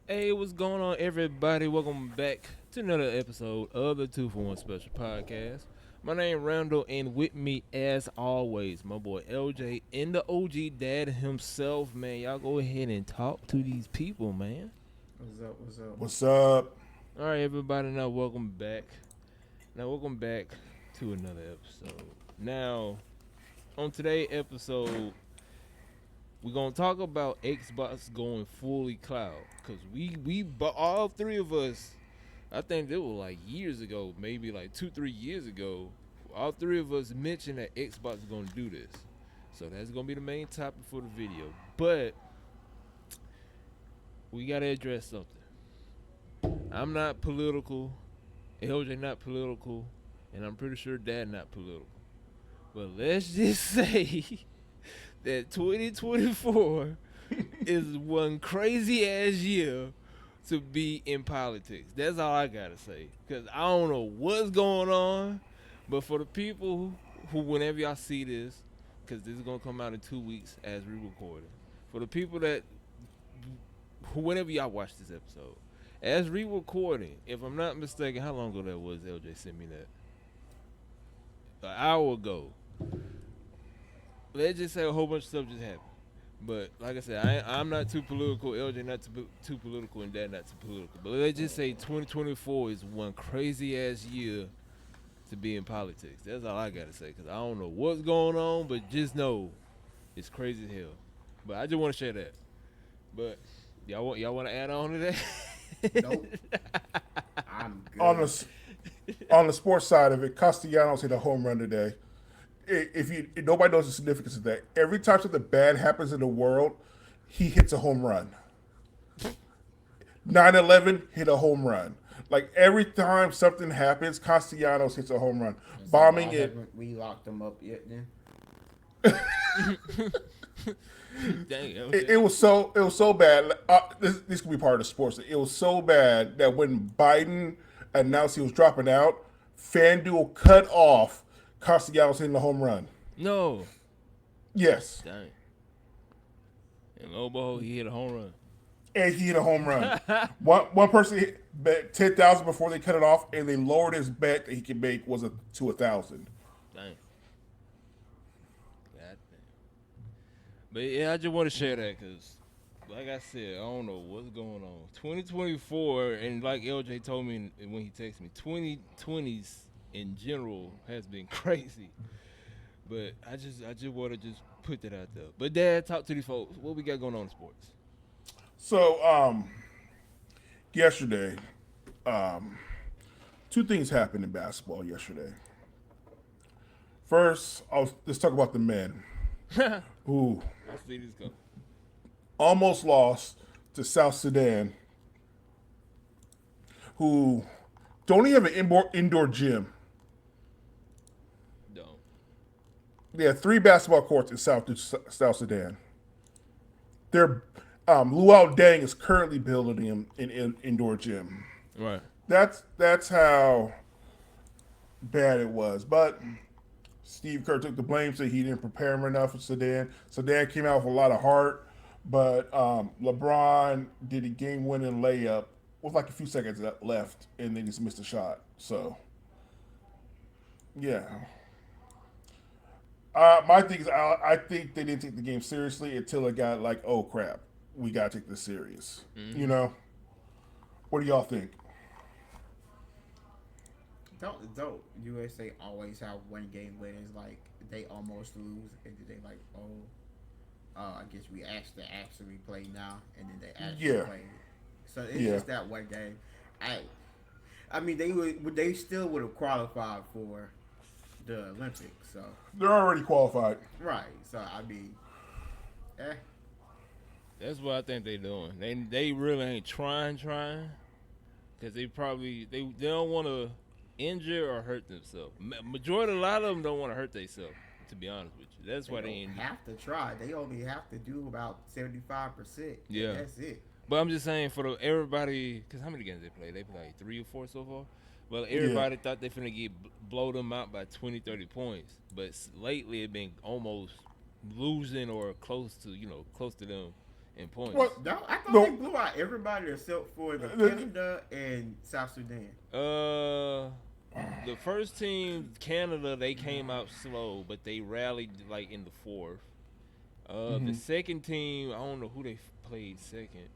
Hey, what's going on, everybody? Welcome back to another episode of the 2 for 1 Special Podcast. My name Randall, and with me, as always, my boy LJ and the OG dad himself, man. Y'all go ahead and talk to these people, man. What's up? What's up? What's up? All right, everybody, now welcome back. Now, welcome back to another episode. Now, on today's episode, we're gonna talk about Xbox going fully cloud, cause but all three of us, I think it was like years ago, maybe like 2-3 years ago, all three of us mentioned that Xbox is gonna do this. So that's gonna be the main topic for the video. But we gotta address something. I'm not political, LJ not political, and I'm pretty sure Dad not political. But let's just say that 2024 is one crazy ass year to be in politics. That's all I gotta say. Cause I don't know what's going on, but for the people who whenever y'all see this, cause this is gonna come out in 2 weeks as we recording. For the people that whenever y'all watch this episode, as we recording, if I'm not mistaken, how long ago that was? LJ sent me that an hour ago. Let's just say a whole bunch of stuff just happened. But like I said, I'm not too political. LJ not too political, and Dad not too political. But let's just say 2024 is one crazy ass year to be in politics. That's all I gotta say. Cause I don't know what's going on, but just know it's crazy as hell. But I just want to share that. But y'all want to add on to that? Nope. I'm On good. on the sports side of it, Castellanos hit a home run today. If nobody knows the significance of that, every time something bad happens in the world, he hits a home run. 9/11 hit a home run. Like every time something happens, Castellanos hits a home run. So Bombing why it. haven't we locked them up yet? Then Dang, It was so bad. This could be part of the sports. It was so bad that when Biden announced he was dropping out, FanDuel cut off Castellanos hitting the home run. no. Yes, Dang. And lo and behold, he hit a home run. and he hit a home run. One person bet 10,000 before they cut it off, and they lowered his bet that he could make to 1,000. Dang. God damn. But yeah, I just want to share that because, like I said, I don't know what's going on. 2024, and like LJ told me when he texted me, 2020s in general has been crazy. But I just want to just put that out there. But Dad, talk to these folks. What we got going on in sports? So, yesterday, um, two things happened in basketball yesterday. First, let's talk about the men who I see this coming. almost lost to South Sudan, who don't even have an indoor gym. Don't. They have 3 basketball courts in South Sudan. Their Luau Deng is currently building an indoor gym. Right. That's how bad it was. But Steve Kerr took the blame, said he didn't prepare him enough for Sudan. Sudan came out with a lot of heart, but LeBron did a game-winning layup with like a few seconds left, and then he just missed a shot. So, yeah. My thing is, I think they didn't take the game seriously until it got like, oh crap, we gotta take this serious. You know, what do y'all think? don't USA always have one game where it's like they almost lose and then they like I guess we actually play now and then they actually Yeah, play. So it's yeah. just that one game. I mean they still would have qualified for the Olympics. So They're already qualified. right. So I mean, eh. That's what I think they doing. They really ain't trying, because they don't want to injure or hurt themselves. Majority, a lot of them don't want to hurt themselves. To be honest with you, that's They why they don't ain't. have to try. They only have to do about 75%. Yeah. That's it. But I'm just saying for everybody, because how many games they play? They play like 3 or 4 so far. Well, Yeah, everybody thought they finna blow them out by 20, 30 points. But lately it been almost losing or close to them in points. What? No, I thought they No. blew out everybody except for the Canada and South Sudan. Uh, the first team, Canada, they came out slow, but they rallied like in the fourth. The Mm-hmm. second team, I don't know who they played second,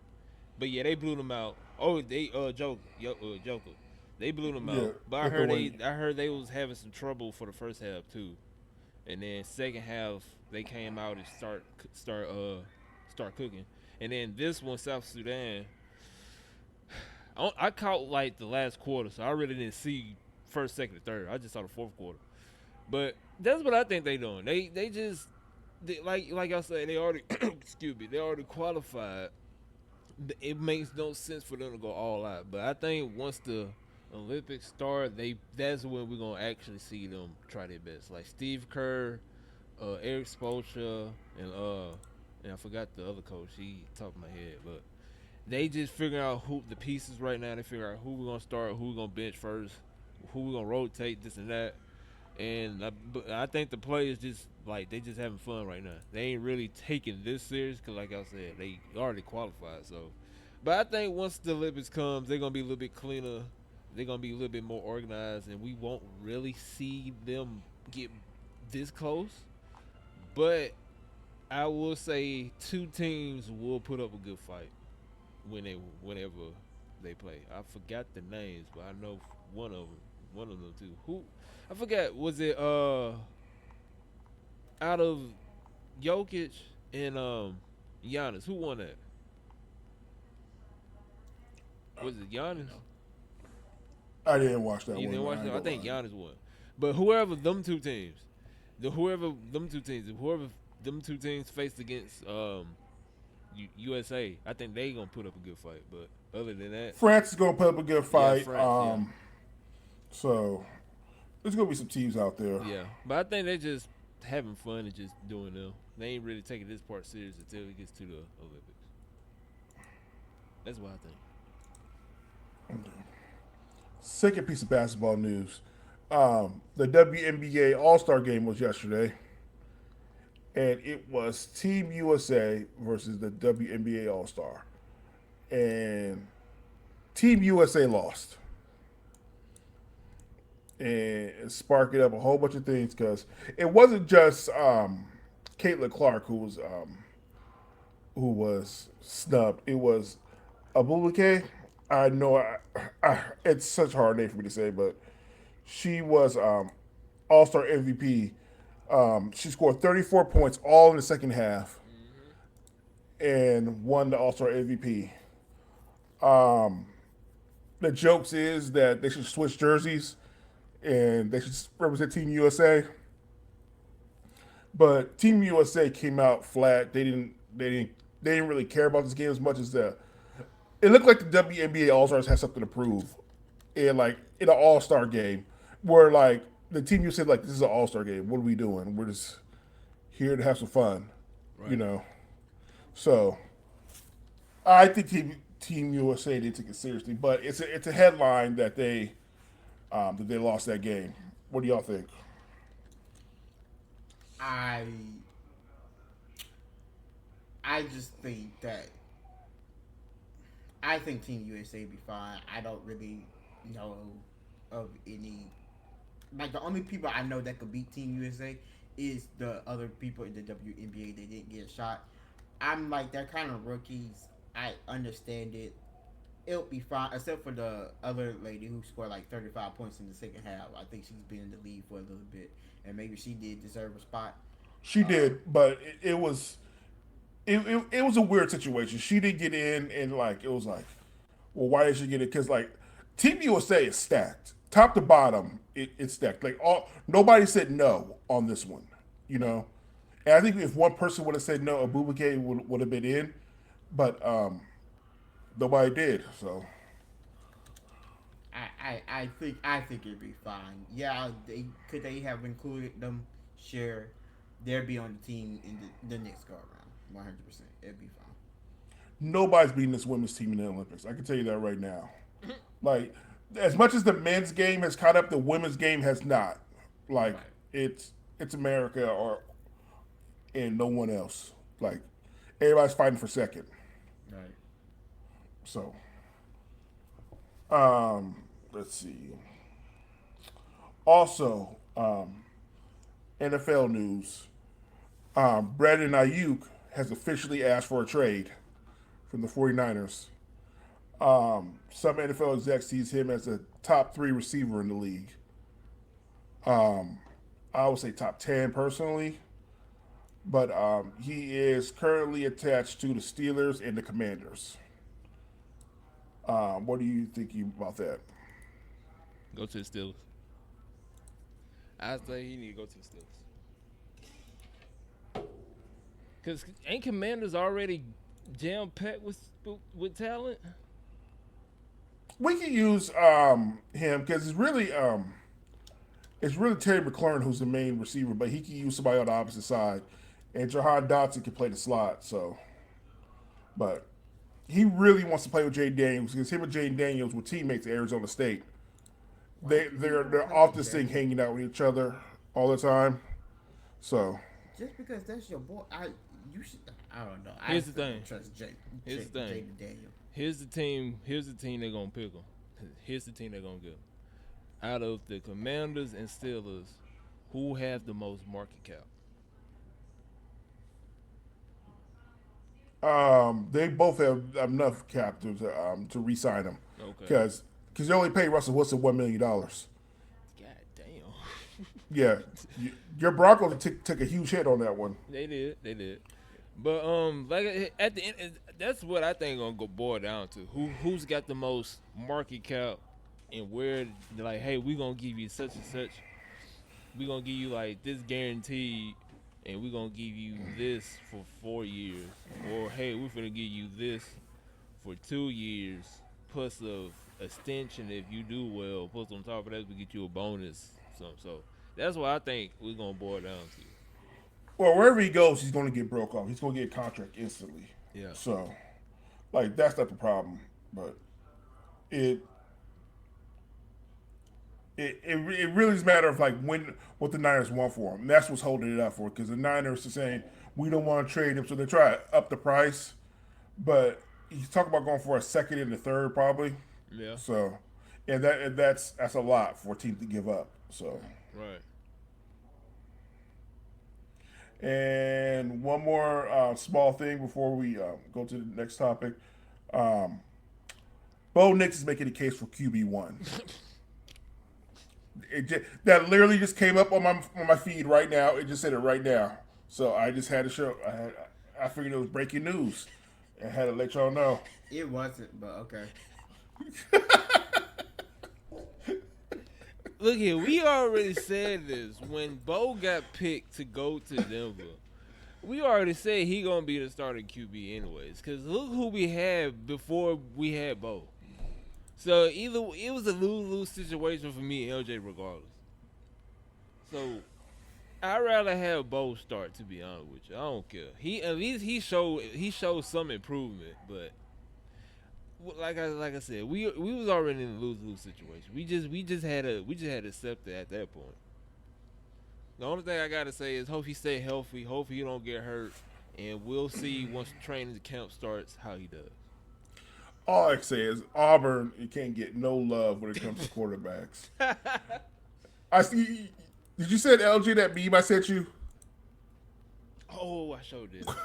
but yeah, they blew them out. Oh, they Joker, they blew them Yeah, out. But Lithuania. I heard they was having some trouble for the first half too, and then second half they came out and start cooking. And then this one, South Sudan, I caught like the last quarter, so I really didn't see first, second, and third. I just saw the fourth quarter. But that's what I think they doing. They just like I said, they already excuse me, they already qualified. It makes no sense for them to go all out. But I think once the Olympics start, that's when we're gonna actually see them try their best. Like Steve Kerr, Eric Spoelstra, and I forgot the other coach. He top of my head, but they just figure out who the pieces right now. They figure out who we're gonna start, who we're gonna bench first, who we're gonna rotate, this and that. And I think the players just like they just having fun right now. They ain't really taking this serious because, like I said, they already qualified. So, but I think once the Olympics comes, they're gonna be a little bit cleaner. They're gonna be a little bit more organized, and we won't really see them get this close. But I will say two teams will put up a good fight whenever they play. I forgot the names, but I know one of them too. Who I forgot, was it out of Jokic and Giannis? Who won that? Was it Giannis? I didn't watch that You one. didn't Man. watch I that? ain't I gonna think lie. Giannis won. But whoever them two teams, whoever them two teams faced against USA, I think they gonna put up a good fight. But other than that, France is gonna put up a good yeah, fight. France, yeah. So there's gonna be some teams out there. Yeah, but I think they just having fun and just doing them. They ain't really taking this part serious until it gets to the Olympics. That's what I think. Second piece of basketball news: the WNBA All Star Game was yesterday, and it was Team USA versus the WNBA All Star, and Team USA lost. And it sparked up a whole bunch of things because it wasn't just Caitlin Clark who was snubbed. It was Abubakar. I know it's such a hard name for me to say, but she was All Star MVP. She scored 34 points all in the second half and won the All Star MVP. The jokes is that they should switch jerseys and they should represent Team USA. But Team USA came out flat. They didn't really care about this game as much as the. It looked like the WNBA All Stars had something to prove, in an All Star game, where like the Team USA like this is an All Star game. What are we doing? We're just here to have some fun, Right. you know. So I think Team USA did take it seriously, but it's a headline that they lost that game. What do y'all think? I I just think that I think Team USA be fine. I don't really know of any like the only people I know that could beat Team USA is the other people in the WNBA that didn't get a shot. I'm like they're kind of rookies. I understand it. It'll be fine, except for the other lady who scored like 35 points in the second half. I think she's been in the league for a little bit, and maybe she did deserve a spot. She did, but it was a weird situation. She did get in, and like it was like, well, why did she get it? Because like Team USA is stacked, top to bottom. It's stacked. Like nobody said no on this one, you know. And I think if one person would have said no, Abubakar would have been in, but nobody did. So I think it'd be fine. Yeah, they have included them? Sure, they'll be on the team in the next go around. 100%, it'd be fine. nobody's beating this women's team in the Olympics. I can tell you that right now. Like as much as the men's game has caught up, the women's game has not. Like Right. it's America or and no one else. Like Everybody's fighting for second. Right. So, let's see. Also, NFL news. Brandon Ayuk has officially asked for a trade from the 49ers. Some NFL execs sees him as a top 3 receiver in the league. I would say top 10 personally, but he is currently attached to the Steelers and the Commanders. What do you think about that? Go to the Steelers. I say he need to go to the Steelers. Cause ain't Commanders already jam packed with talent? We can use him because it's really Terry McLaurin who's the main receiver, but he can use somebody on the opposite side, and Jahan Dotson can play the slot. So, but he really wants to play with Jay Daniels because him and Jay Daniels were teammates at Arizona State. They're off this thing hanging out with each other all the time. So Just because that's your boy, you should. I don't know. Here's the still thing. don't Trust Here's the thing. Jaden Daniel. Here's the team they're gonna pick them. Here's the team they're gonna get. Out of the Commanders and Steelers, who have the most market cap? they both have enough cap to re-sign him Okay. because they only paid Russell Wilson $1 million. God damn. Yeah, your Broncos took a huge hit on that one. They did. But like at the end, that's what I think gonna go boil down to. Who's got the most market cap, and where like, hey, we gonna give you such and such. We gonna give you like this guaranteed, and we gonna give you this for 4 years, or hey, we're gonna give you this for 2 years plus a extension if you do well. Plus on top of that, we get you a bonus. So that's what I think we're gonna boil down to. Well, wherever he goes, he's going to get broke off. He's going to get a contract instantly. Yeah. So, like, that's not the problem. But it really is a matter of like what the Niners want for him. And that's what's holding it up for. Because the Niners are saying we don't want to trade him, so they try to up the price. But he's talking about going for a second and a third probably. Yeah. So, and that's a lot for a team to give up. So. Right. And one more small thing before we go to the next topic. Bo Nix is making a case for QB1. That literally just came up on my feed right now. It just said it right now. So I just had to show. I figured it was breaking news and had to let y'all know. It wasn't, but okay. Look here, we already said this when Bo got picked to go to Denver. We already said he gonna be the starting QB anyways. Cause look who we had before we had Bo. So either it was a lose-lose situation for me and LJ regardless. So I'd rather have Bo start, to be honest with you. I don't care. At least he showed some improvement, but like I said, we was already in a lose-lose situation. We just had to accept it at that point. The only thing I gotta say is hope he stay healthy, hope he don't get hurt, and we'll see once training camp starts how he does. All I can say is Auburn, you can't get no love when it comes to quarterbacks. I see. Did you send LG that meme I sent you? Oh, I sure did. Oh,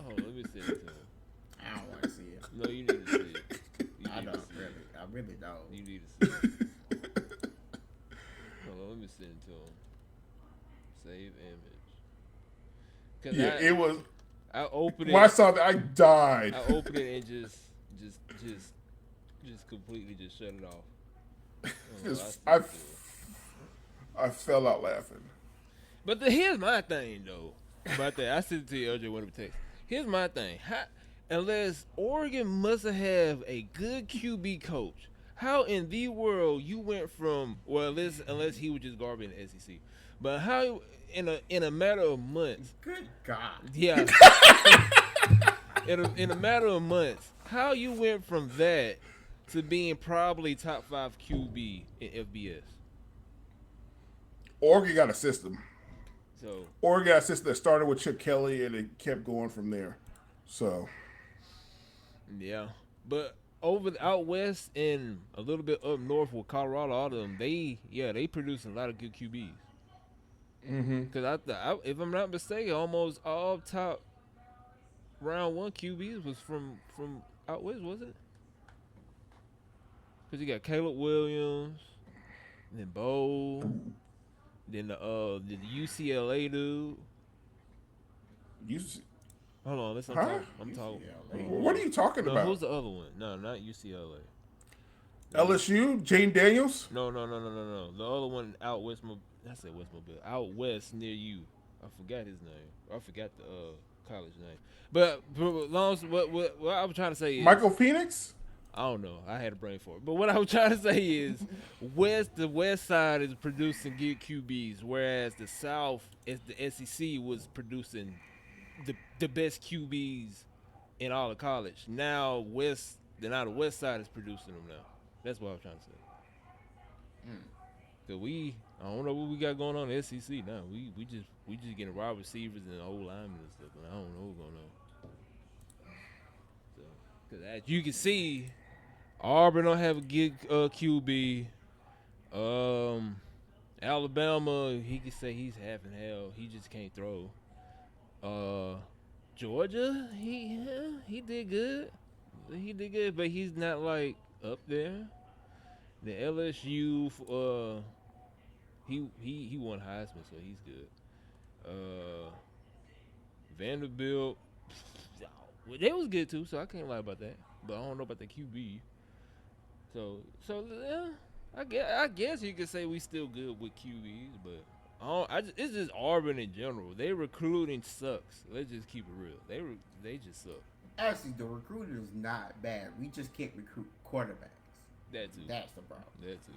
let me send it to him. I don't want to see it. No, you need to see it. I really don't. You need to see it. Hold on, let me send it to him. Save image. Yeah, it was. I opened it. When I saw that, I died. I opened it and just completely just shut it off. I fell out laughing. But here's my thing though. About that, I sent it to you, LJ, one of the text. Here's my thing. Unless Oregon must have a good QB coach, how in the world you went from unless he was just garbage in the SEC, but how in a matter of months? Good God. Yeah. in a matter of months, how you went from that to being probably top 5 QB in FBS? Oregon got a system. So Oregon got a system that started with Chip Kelly and it kept going from there. So Yeah, but out west and a little bit up north with Colorado, all of them, they produce a lot of good QBs. Cause if I'm not mistaken, almost all top round one QBs was from out west, was it? Cause you got Caleb Williams, then Bo, then the UCLA dude. you, Hold on, listen, huh? I'm talking. UCLA. What are you talking No, about? who's the other one? No, not UCLA. LSU, Jane Daniels. No. The other one out west. I said West Mobile. Out west near you. I forgot his name. I forgot the college name. But long what I was trying to say is Michael Phoenix. I don't know. I had a brain for it. But what I was trying to say is the west side is producing good QBs, whereas the south is the SEC was producing the best QBs in all of college. Now the west side is producing them now. That's what I was trying to say. Cause I don't know what we got going on in the SEC now. We just getting wide receivers and old linemen and stuff, and I don't know what's going on. So, cause as you can see, Auburn don't have a good QB. Alabama, he can say he's half and half. He just can't throw. Georgia, he did good. He did good, but he's not like up there. The LSU, he won Heisman, so he's good. Vanderbilt, they was good too, so I can't lie about that. But I don't know about the QB. So yeah, I guess you could say we still good with QBs, but it's just Auburn in general. They recruiting sucks. Let's just keep it real. They just suck. Actually, the recruiting is not bad. We just can't recruit quarterbacks. That too. That's the problem. That too.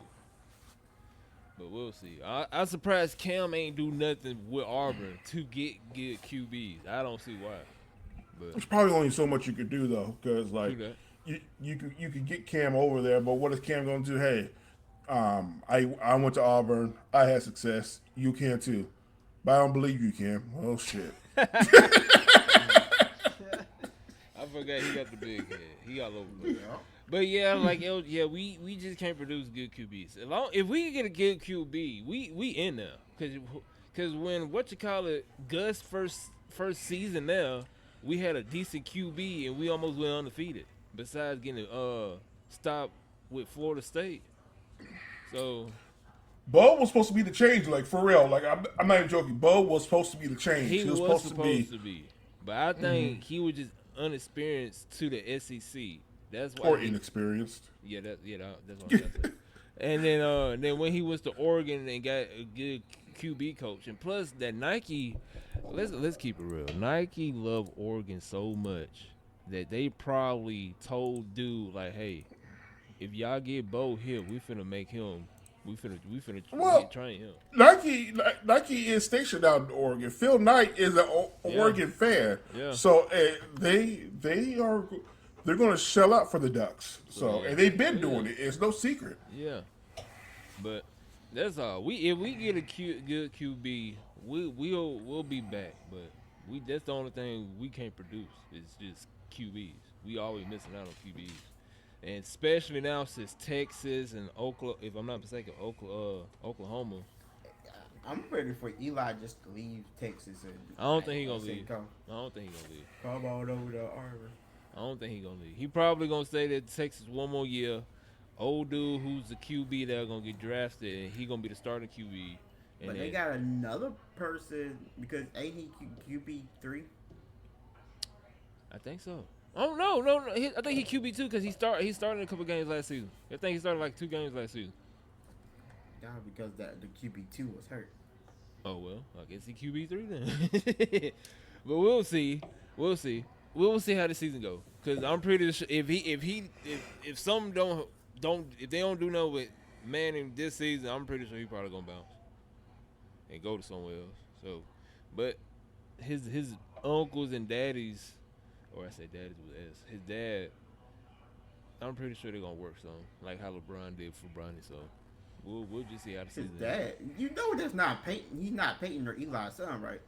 But we'll see. I'm surprised Cam ain't do nothing with Auburn to get good QBs. I don't see why. But There's probably only so much you could do though, because like do that. you could get Cam over there, but what is Cam going to do? Hey, I went to Auburn. I had success. You can too, but I don't believe you, Cam. Oh shit. I forgot he got the big head. He got over there. But yeah, we just can't produce good QBs. If we can get a good QB, we in there. Cause when Gus first season there, we had a decent QB and we almost went undefeated. Besides getting stopped with Florida State. So Bo was supposed to be the change, like for real. Like I'm not even joking. Bo was supposed to be the change. he was supposed to be. But I think he was just unexperienced to the SEC. That's why or inexperienced. Yeah, that's what I'm saying. And then when he was to Oregon and got a good QB coach, and plus that Nike, let's keep it real. Nike love Oregon so much that they probably told dude like, hey, if y'all get Bo here, we finna make him. We finna train him. Nike is stationed out in Oregon. Phil Knight is an Oregon fan. Yeah. So they're going to shell out for the Ducks. So and they've been doing it. It's no secret. Yeah. But that's all. If we get a good QB, we'll be back. But that's the only thing we can't produce is just QBs. We always missing out on QBs. And especially now since Texas and Oklahoma, if I'm not mistaken, Oklahoma. I'm ready for Eli just to leave Texas. I don't think he's gonna leave. Come on over to Auburn. I don't think he's gonna leave. He probably gonna stay there Texas one more year. Old dude who's the QB that gonna get drafted, and he gonna be the starting QB. And But they got another person because ain't he QB3? I think so. Oh no! I think he QB too because he started a couple games last season. I think he started like 2 games last season. Yeah, because the QB2 was hurt. Oh well, I guess he QB3 then. But we'll see. We'll see how the season go. Cause I'm pretty sure if some if they don't do nothing with Manning this season, I'm pretty sure he probably gonna bounce and go to somewhere else. So, but his uncles and daddies. Or I say daddy's with S. His dad, I'm pretty sure they're gonna work some, like how LeBron did for Bronny. So we'll just see how the His season. dad, you know, that's not Peyton. He's not Peyton or Eli's son, right?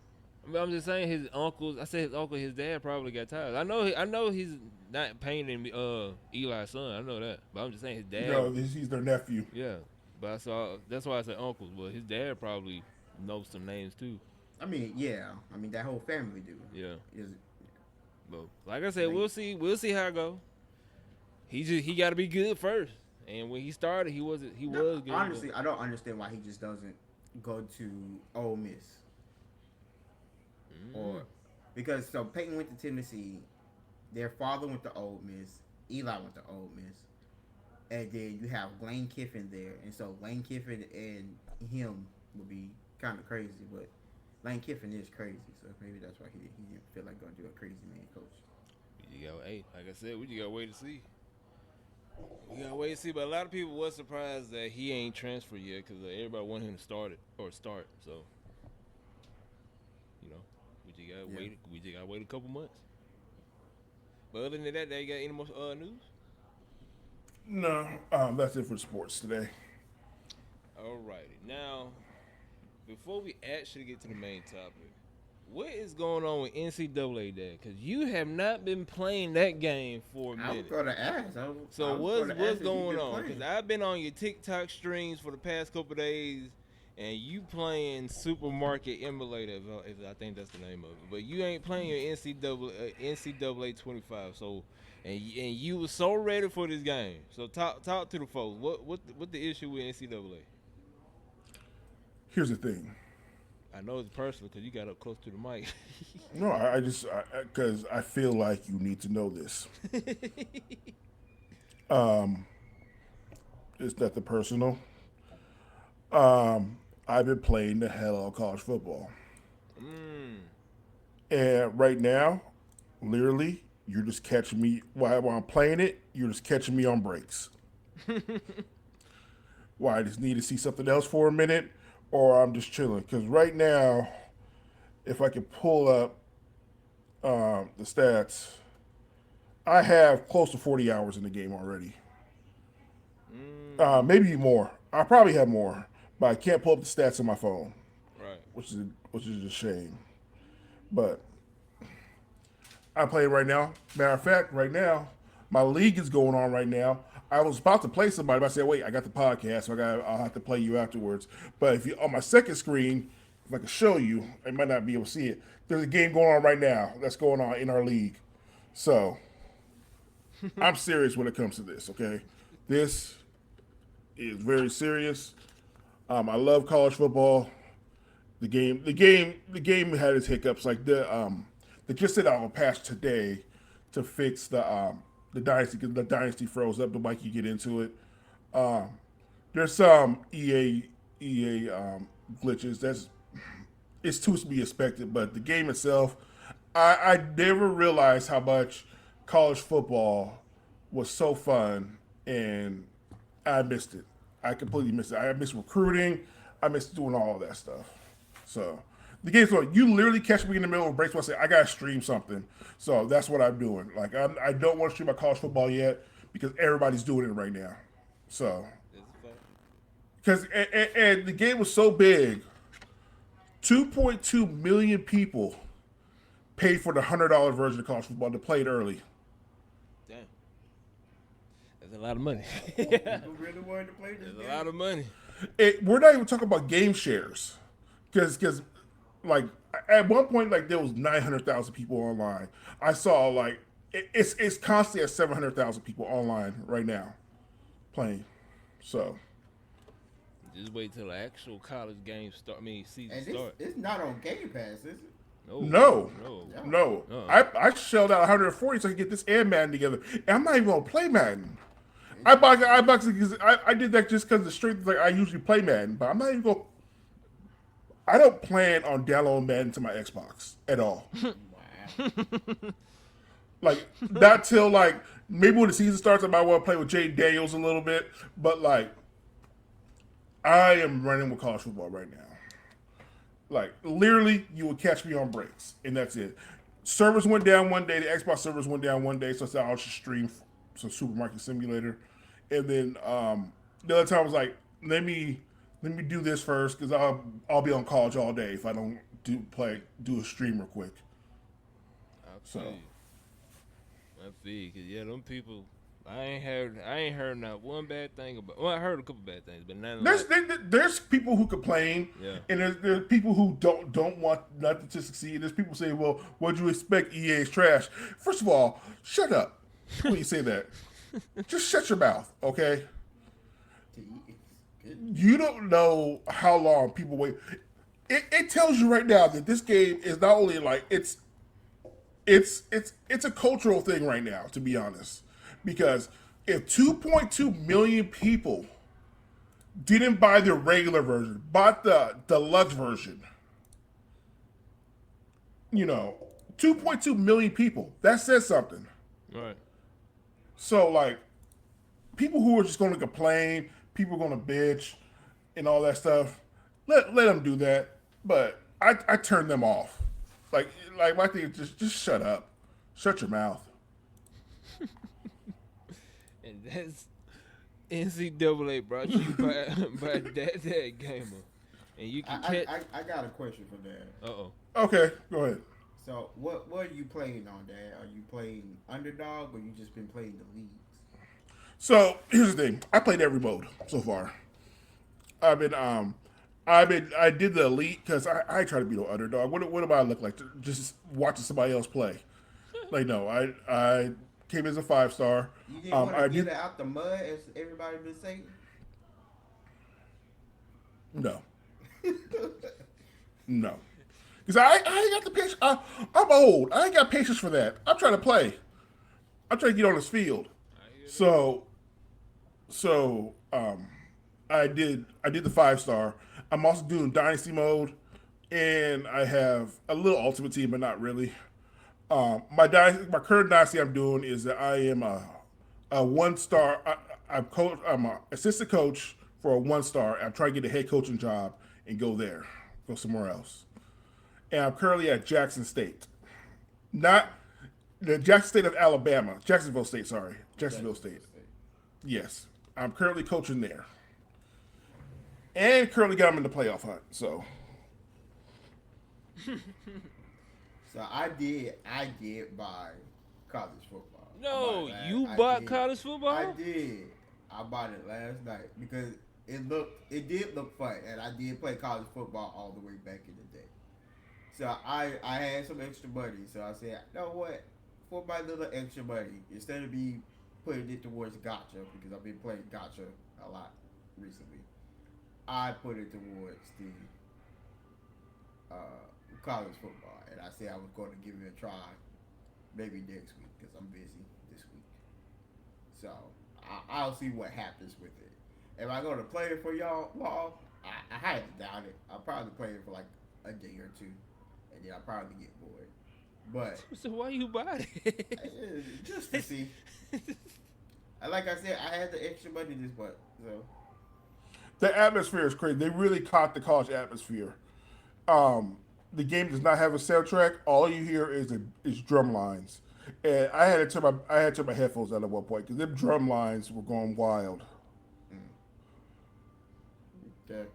But I'm just saying his uncles. I said his uncle, his dad probably got tired. I know he's not painting Eli's son. I know that. But I'm just saying his dad. He's their nephew. Yeah. But I saw that's why I said uncles. But his dad probably knows some names too. I mean, yeah. I mean, that whole family do. Yeah. Is But like I said, like, we'll see. We'll see how it go. He got to be good first. And when he started, he was good. honestly, I don't understand why he just doesn't go to Ole Miss. Or because so Peyton went to Tennessee, their father went to Ole Miss, Eli went to Ole Miss, and then you have Lane Kiffin there, and so Lane Kiffin and him would be kind of crazy, but Lane Kiffin is crazy, so maybe that's why he didn't feel like going to do a crazy man coach. Hey, like I said, we just gotta wait to see. We gotta wait and see. But a lot of people was surprised that he ain't transferred yet because everybody want him to start. So, you know, we just gotta wait. We just gotta wait a couple months. But other than that, they got any more news? No, that's it for sports today. Alrighty. Now, before we actually get to the main topic, what is going on with NCAA Day? Because you have not been playing that game for a minute. I was gonna ask. So what's going on? Because I've been on your TikTok streams for the past couple of days, and you playing Supermarket Emulator, if I think that's the name of it. But you ain't playing your NCAA 25. So, and you were so ready for this game. So talk to the folks. What the issue with NCAA? Here's the thing. I know it's personal because you got up close to the mic. No, I just because I feel like you need to know this. It's nothing personal. I've been playing the hell out of college football, and right now, literally, you're just catching me while I'm playing it. You're just catching me on breaks. Why I just need to see something else for a minute, or I'm just chilling. Because right now, if I could pull up the stats, I have close to 40 hours in the game already. Maybe more. I probably have more, but I can't pull up the stats on my phone, Right. which is a shame. But I'm playing right now. Matter of fact, right now, my league is going on right now. I was about to play somebody, but I said, wait, I got the podcast, so I'll have to play you afterwards. But if you on my second screen, if I can show you, I might not be able to see it. There's a game going on right now that's going on in our league. So I'm serious when it comes to this, okay? This is very serious. I love college football. The game had its hiccups. Like they just said I will patch today to fix the dynasty, because the dynasty froze up. The mic you get into it. There's some EA glitches. It's to be expected, but the game itself, I never realized how much college football was so fun, and I missed it. I completely missed it. I missed recruiting. I missed doing all of that stuff. So the game's fun. You literally catch me in the middle of a break, so I say, I got to stream something. So that's what I'm doing. Like, I don't want to stream my college football yet because everybody's doing it right now. So, because and the game was so big, 2.2 million people paid for the $100 version of college football to play it early. Damn. That's a lot of money. People really wanted to play this That's game. a lot of money. We're not even talking about game shares, because like at one point, like there was 900,000 people online. I saw like it's constantly at 700,000 people online right now playing. So Just wait till the actual college games start. I mean, season And start. it's not on Game Pass, is it? no. No. I shelled out 140 so I could get this and Madden together, and I'm not even gonna play Madden. I did that just because the strength. Like I usually play Madden, but I'm not even gonna. I don't plan on downloading Madden to my Xbox at all. Wow. Like not till like maybe when the season starts, I might want to play with Jay Daniels a little bit. But like, I am running with college football right now. Like literally, you will catch me on breaks, and that's it. Servers went down one day. The Xbox servers went down one day, so I said I'll just stream some Supermarket Simulator. And then the other time I was like, let me let me do this first because I'll be on college all day if I don't do a stream real quick. I feel So you. I feel you. 'Cause yeah, them people. I ain't heard not one bad thing about. Well, I heard a couple bad things, but none there's like. there's people who complain, Yeah. and there's people who don't want nothing to succeed. There's people saying, well, what'd you expect? EA's trash. First of all, shut up when you say that. Just shut your mouth, okay? Good. You don't know how long people wait. It tells you right now that this game is not only like it's a cultural thing right now, to be honest. Because if 2.2 million people didn't buy the regular version, bought the deluxe version, 2.2 million people, that says something. Right. So like people who are just going to complain, people are going to bitch, and all that stuff. Let them do that, but I turn them off. Like my thing is just shut up, shut your mouth. And that's NCAA brought you by that gamer, and you can catch. I got a question for Dad. Uh-oh. Okay, go ahead. So what are you playing on, Dad? Are you playing underdog or you just been playing the leagues? So here's the thing. I played every mode so far. I did the elite because I try to be the underdog. What do I look like? Just watching somebody else play? Like no, I came as a 5-star. You didn't want to I get did it out the mud as everybody been saying? no, no, because I ain't got the patience. I'm old. I ain't got patience for that. I'm trying to play. I'm trying to get on this field. So I did the 5-star. I'm also doing dynasty mode, and I have a little ultimate team, but not really. My current dynasty I'm doing is that I am a 1-star. I'm a assistant coach for a 1-star. I'm trying to get a head coaching job and go somewhere else. And I'm currently at Jackson State, not the Jackson State of Alabama, Jacksonville State. Sorry, Jacksonville State. Yes, I'm currently coaching there, and currently got them in the playoff hunt. So So I did buy college football. No, you I bought did. college football. I did. I bought it last night because it did look fun, and I did play college football all the way back in the day. So I had some extra money, so I said, you know what? For my little extra money, instead of me putting it towards gotcha, because I've been playing gotcha a lot recently, I put it towards the college football, and I said I was going to give it a try, maybe next week because I'm busy this week. So I'll see what happens with it. Am I going to play it for y'all? Well, I highly doubt it. I'll probably play it for like a day or two, and then I'll probably get bored. But So why you buy it? just to see. Like I said, I had the extra money this month, so the atmosphere is crazy. They really caught the college atmosphere. The game does not have a soundtrack. All you hear is drum lines, and I had to turn my headphones out at one point because them drum lines were going wild. okay,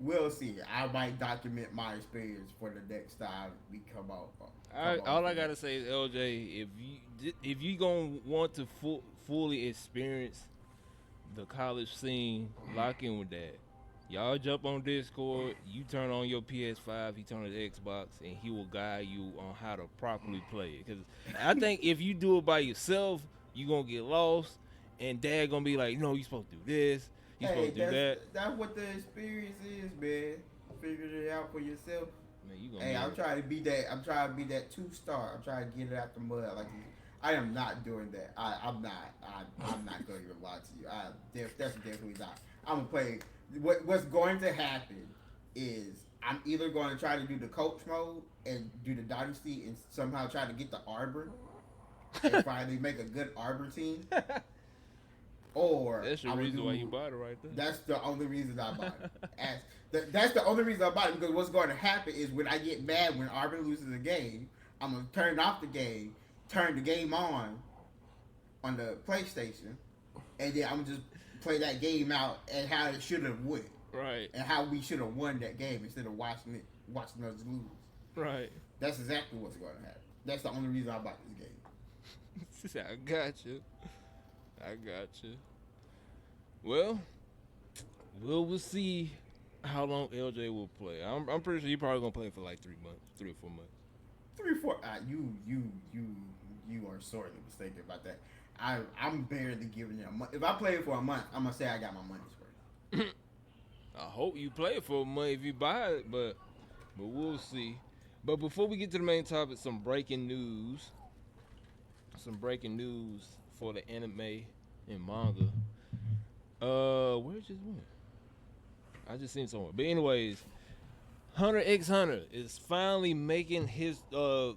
we'll see. I might document my experience for the next time we come out. All I gotta say is, LJ, if you gonna want to fully experience the college scene, lock in with that. Y'all jump on Discord. You turn on your PS5. He turn on the Xbox, and he will guide you on how to properly play it. Because I think if you do it by yourself, you gonna get lost, and Dad gonna be like, "No, you supposed to do this. You supposed to do that." That's what the experience is, man. Figure it out for yourself. Man, you gonna Hey, be I'm trying to be that. I'm trying to be that 2-star. I'm trying to get it out the mud. Like I am not doing that. I'm not. I'm not going to even lie to you. That's definitely not. I'm gonna play. What's going to happen is I'm either going to try to do the coach mode and do the dynasty and somehow try to get the arbor and finally make a good arbor team, or That's the reason why you bought it right there. that's the only reason I bought it. That's the only reason I bought it because what's going to happen is when I get mad when Arbor loses a game, I'm gonna turn off the game, turn the game on the PlayStation, and then I'm just play that game out and how it should have went. Right. and how we should have won that game instead of watching us lose. Right. That's exactly what's going to happen. That's the only reason I bought this game. I got you. I got you. Well, we'll see how long LJ will play. I'm pretty sure he probably gonna play for like 3 months, 3 or 4 months. 3 4. You are sorely mistaken about that. I'm barely giving it a month. If I play it for a month, I'm gonna say I got my money's worth. I hope you play it for a month if you buy it, but we'll see. But before we get to the main topic, some breaking news. Some breaking news for the anime and manga. Where it just went? I just seen somewhere. But anyways, Hunter x Hunter is finally making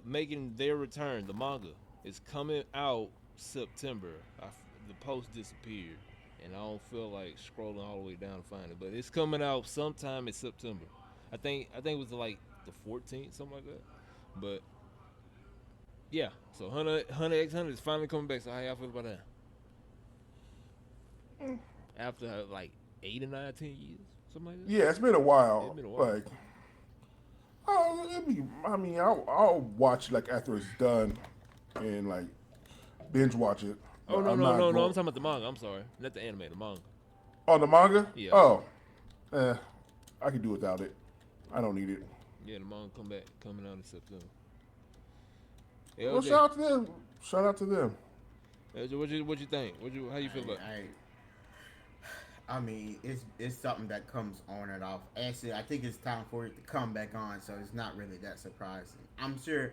making their return. The manga is coming out September. The post disappeared, and I don't feel like scrolling all the way down to find it. But it's coming out sometime in September. I think it was like the 14th, something like that. But yeah, so Hunter x Hunter is finally coming back. So how y'all feel about that? After like 8 or 9, 10 years, something like that. Yeah, it's been a while. It's been a while. Like, I'll watch like after it's done, and like binge watch it. Oh no, I'm no, not no, no! going- I'm talking about the manga. I'm sorry, not the anime, the manga. Oh, the manga? Yeah. Oh, I can do without it. I don't need it. Yeah, the manga coming out in September. Well, LJ, shout out to them. Shout out to them. LJ, what you think? How you feel about? I mean, it's something that comes on and off. Actually, I think it's time for it to come back on, so it's not really that surprising. I'm sure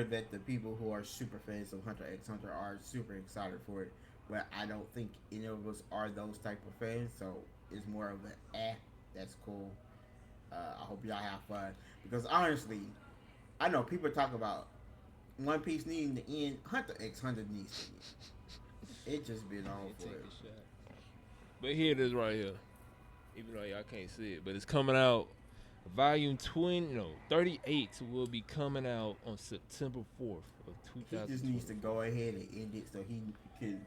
that the people who are super fans of Hunter x Hunter are super excited for it, but I don't think any of us are those type of fans. So it's more of an that's cool. I hope y'all have fun because honestly, I know people talk about One Piece needing to end. Hunter x Hunter needs to end. It just been on for Take it. a shot. But here it is right here. Even though y'all can't see it, but it's coming out. Volume 38 will be coming out on September 4th of He 2020. just needs to go ahead and end it so he can.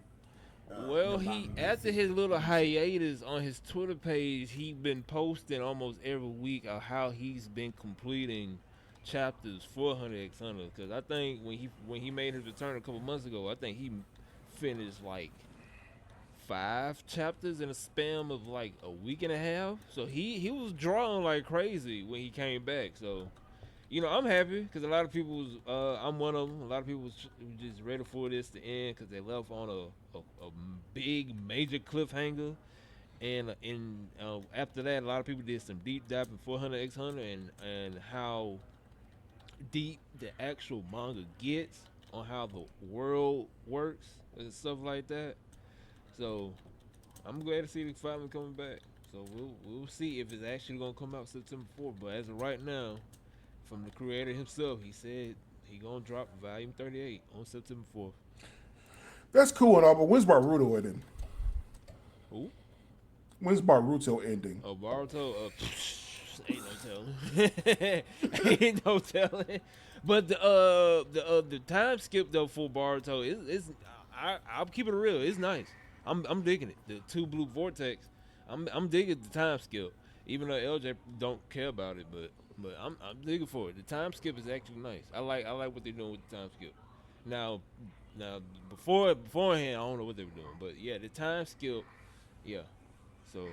Well, after his little hiatus on his Twitter page, he been posting almost every week of how he's been completing chapters for Hunter x Hunter. Because I think when he made his return a couple months ago, I think he finished like 5 chapters in a span of like a week and a half. So he was drawing like crazy when he came back. So, I'm happy because a lot of people was, I'm one of them. A lot of people was just ready for this to end because they left on a big major cliffhanger. And after that, a lot of people did some deep diving for Hunter x Hunter and how deep the actual manga gets on how the world works and stuff like that. So I'm glad to see it finally coming back. So we'll see if it's actually gonna come out September 4th. But as of right now, from the creator himself, he said he gonna drop volume 38 on September 4th. That's cool and all, but when's Baruto ending? Who? When's Baruto ending? Oh, Baruto, ain't no telling. Ain't no telling. But the time skip though for Baruto is I'll keep it real. It's nice. I'm digging it. The 2 blue vortex. I'm digging the time skip. Even though LJ don't care about it, but I'm digging for it. The time skip is actually nice. I like what they're doing with the time skip. Now beforehand I don't know what they were doing, but yeah, the time skip, yeah. So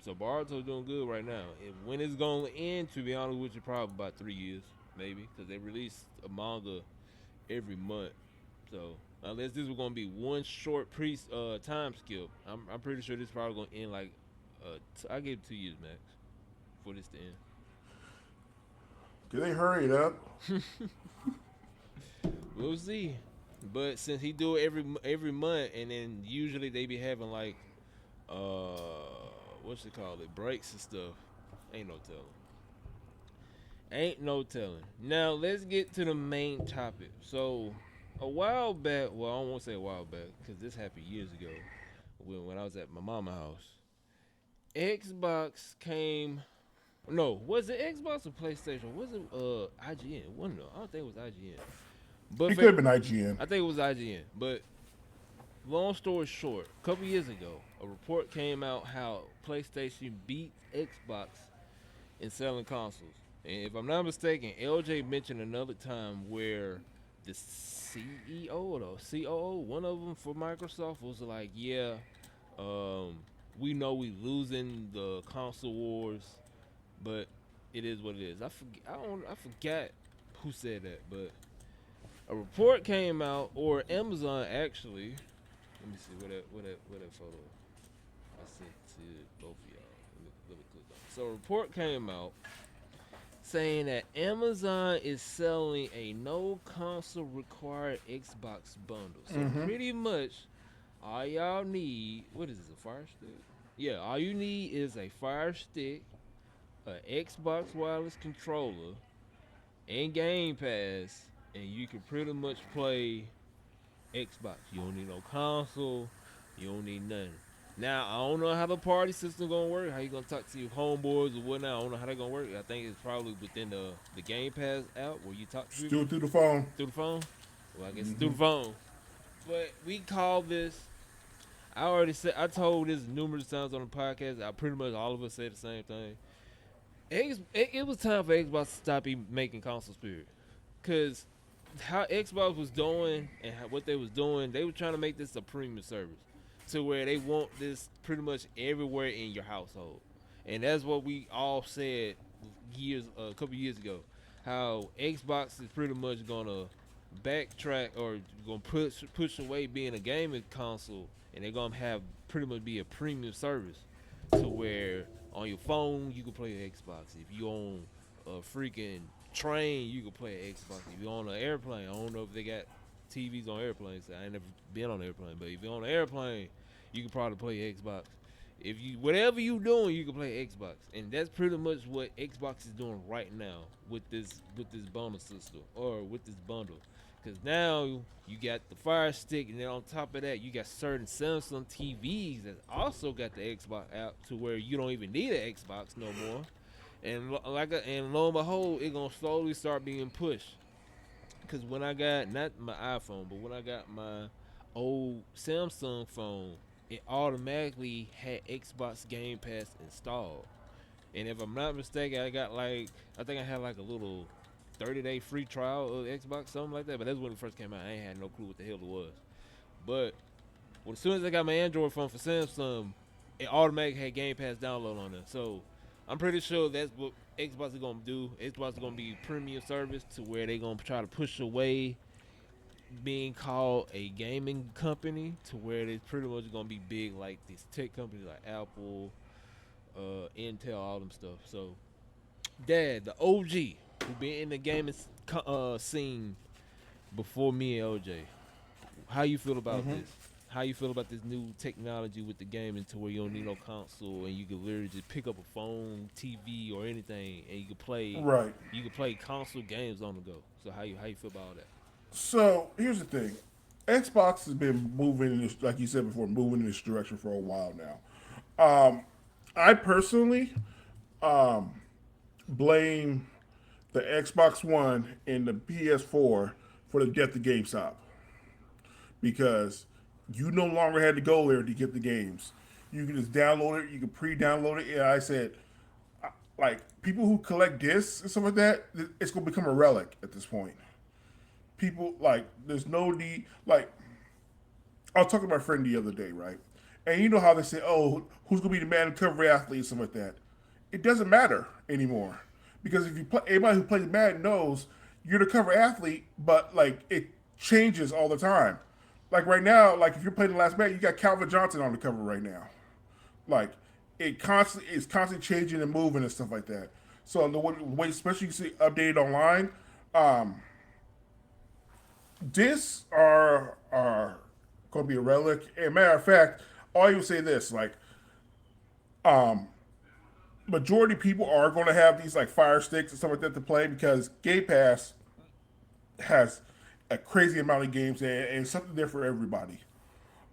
Baruto's doing good right now. And when it's gonna end, to be honest with you, probably about 3 years, maybe, because they release a manga every month. So unless this was gonna be one short time skip, I'm pretty sure this is probably gonna end like I gave it 2 years max for this to end. Can they hurry it up? We'll see. But since he do it every month, and then usually they be having like what's it called, breaks and stuff. Ain't no telling. Now let's get to the main topic. So a while back, well, I don't want to say a while back because this happened years ago when I was at my mama's house. Xbox came. No, was it Xbox or PlayStation? Was it IGN? I don't think it was IGN. But It could have been IGN. I think it was IGN. But long story short, a couple years ago, a report came out how PlayStation beat Xbox in selling consoles. And if I'm not mistaken, LJ mentioned another time where the CEO or the COO, one of them for Microsoft, was like, "Yeah, um, we know we losing the console wars, but it is what it is." I forgot who said that, but a report came out, or Amazon actually. Let me see what that photo I sent to both of y'all. Let me click on it. So a report came out saying that Amazon is selling a no console required Xbox bundle. So pretty much all y'all need, what is this, a Fire Stick? Yeah, all you need is a Fire Stick, a Xbox wireless controller, and Game Pass, and you can pretty much play Xbox. You don't need no console. You don't need nothing. Now I don't know how the party system gonna work. How you gonna talk to your homeboys or whatnot? I don't know how they gonna work. I think it's probably within the Game Pass app where you talk to Just do people it through the phone. through the phone. Well, I guess it's through the phone. But we call this. I already said. I told this numerous times on the podcast. I pretty much all of us said the same thing. It was time for Xbox to stop even making consoles. Period. Cause how Xbox was doing and what they was doing, they were trying to make this a premium service to where they want this pretty much everywhere in your household, and that's what we all said a couple years ago. How Xbox is pretty much gonna backtrack or gonna push away being a gaming console, and they're gonna have pretty much be a premium service to where on your phone you can play Xbox. If you on a freaking train, you can play an Xbox. If you're on an airplane, I don't know if they got TVs on airplanes. I ain't never been on an airplane, but if you're on an airplane, you can probably play Xbox. If you whatever you doing, you can play Xbox, and that's pretty much what Xbox is doing right now with this bundle system or with this bundle. Cause now you got the Fire Stick, and then on top of that, you got certain Samsung TVs that also got the Xbox app to where you don't even need an Xbox no more. And and lo and behold, it gonna slowly start being pushed. Cause when I got not my iPhone, but when I got my old Samsung phone, it automatically had Xbox Game Pass installed. And if I'm not mistaken, I think I had like a little 30-day free trial of Xbox, something like that. But that's when it first came out. I ain't had no clue what the hell it was. But as soon as I got my Android phone for Samsung, it automatically had Game Pass download on there. So I'm pretty sure that's what Xbox is gonna do. Xbox is gonna be premium service to where they gonna try to push away being called a gaming company to where it's pretty much gonna be big like these tech companies like Apple, Intel, all them stuff. So, Dad, the OG who been in the gaming scene before me and OJ, how you feel about this? How you feel about this new technology with the gaming to where you don't need no console and you can literally just pick up a phone, TV, or anything, and you can play. Right. You can play console games on the go. So how you feel about all that? So here's the thing. Xbox has been moving in this, like you said before, moving in this direction for a while now. I personally blame the Xbox One and the PS4 for the death of GameStop because you no longer had to go there to get the games. You can just download it. You can pre-download it. And I said, like people who collect discs and stuff like that, it's gonna become a relic at this point. People like there's no need. Like I was talking to my friend the other day, right? And you know how they say, "Oh, who's gonna be the man cover athlete?" and stuff like that. It doesn't matter anymore because if you play, anybody who plays Madden knows you're the cover athlete, but like it changes all the time. Like right now, like if you're playing the last Madden, you got Calvin Johnson on the cover right now. Like it's constantly changing and moving and stuff like that. So the way, especially you see updated online, discs are going to be a relic. And matter of fact, all you say this like, majority of people are going to have these like Fire Sticks and stuff like that to play because Game Pass has a crazy amount of games and something there for everybody.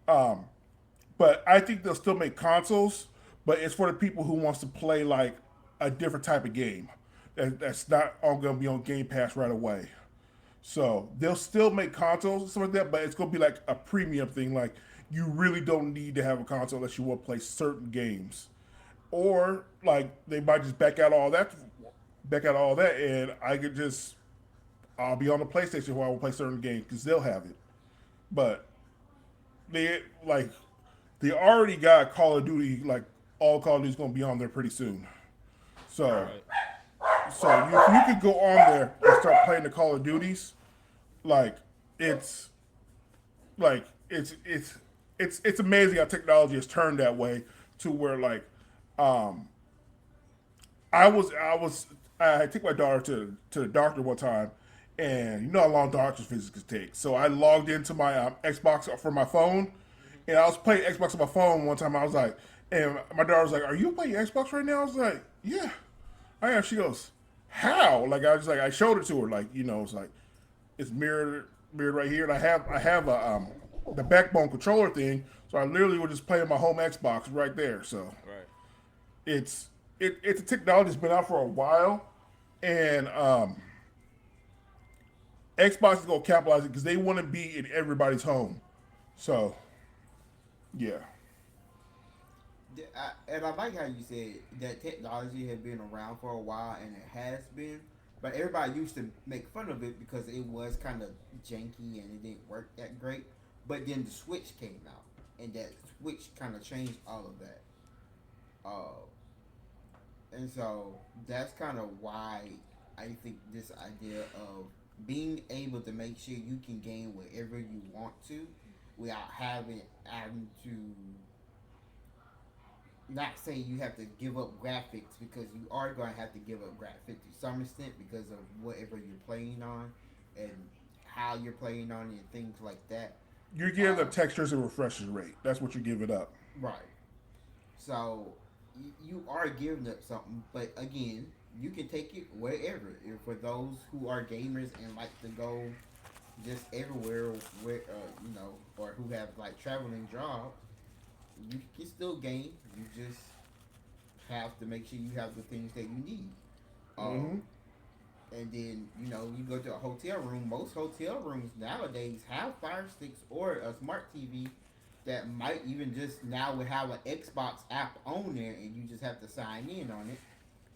But I think they'll still make consoles, but it's for the people who wants to play like a different type of game that's not all going to be on Game Pass right away. So they'll still make consoles and stuff like that, but it's going to be like a premium thing. Like you really don't need to have a console unless you want to play certain games. Or like they might just back out all that, and I'll be on the PlayStation while I will play certain games because they'll have it. But they like they already got Call of Duty, like all Call of Duty's gonna be on there pretty soon. So Right. you could go on there and start playing the Call of Duties, like it's like it's amazing how technology has turned that way to where like um I took my daughter to the doctor one time, and you know how long doctor's visits can take. So I logged into my Xbox for my phone, and I was playing Xbox on my phone one time. I was like, and my daughter was like, "Are you playing Xbox right now?" I was like, "Yeah, I am." She goes, "How?" Like I was like, I showed it to her, like it's like it's mirrored right here, and I have a the backbone controller thing, so I literally would just play on my home Xbox right there. So Right. it's it's a technology that's been out for a while, and Xbox is gonna capitalize it because they want to be in everybody's home. So yeah, And I like how you said that technology had been around for a while, and it has been. But everybody used to make fun of it because it was kind of janky and it didn't work that great. But then the Switch came out, and that Switch kind of changed all of that. Uh, and so that's kind of why I think this idea of being able to make sure you can game wherever you want to without having to not say you have to give up graphics, because you are going to have to give up graphics to some extent because of whatever you're playing on and how you're playing on it and things like that. you're giving the textures and refresh rate. That's what you're giving up. Right. So you are giving up something, but again, you can take it wherever. If for those who are gamers and like to go just everywhere, where or who have like traveling jobs, you can still game. You just have to make sure you have the things that you need. Mm-hmm. Um, and then you go to a hotel room. Most hotel rooms nowadays have Fire Sticks or a smart TV that might even just now would have an Xbox app on there, and you just have to sign in on it.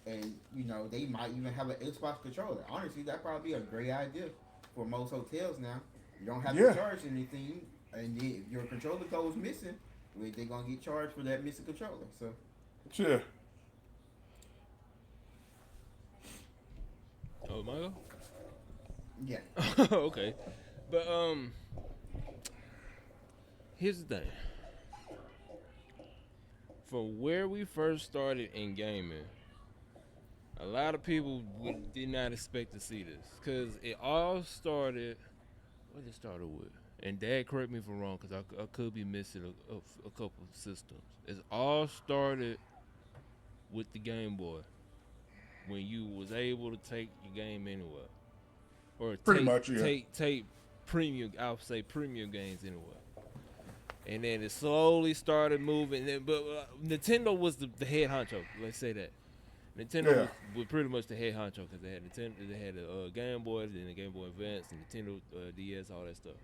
And they might even have an Xbox controller. Honestly, that probably be a great idea for most hotels now. You don't have to Yeah, charge anything, and then if your controller goes missing, well, they're gonna get charged for that missing controller. So sure. Oh, Michael. yeah, Okay, but here's the thing. From where we first started in gaming, a lot of people did not expect to see this because it all started. What it started with, and Dad, correct me if I'm wrong, because I could be missing a couple of systems. It all started with the Game Boy when you was able to take your game anywhere, or Pretty much, yeah. take premium. I'll say premium games anywhere. And then it slowly started moving. But Nintendo was the head honcho. Let's say that. Nintendo Yeah. was pretty much the head honcho because they had Nintendo, they had the Game Boy, then the Game Boy Advance, and Nintendo DS, all that stuff.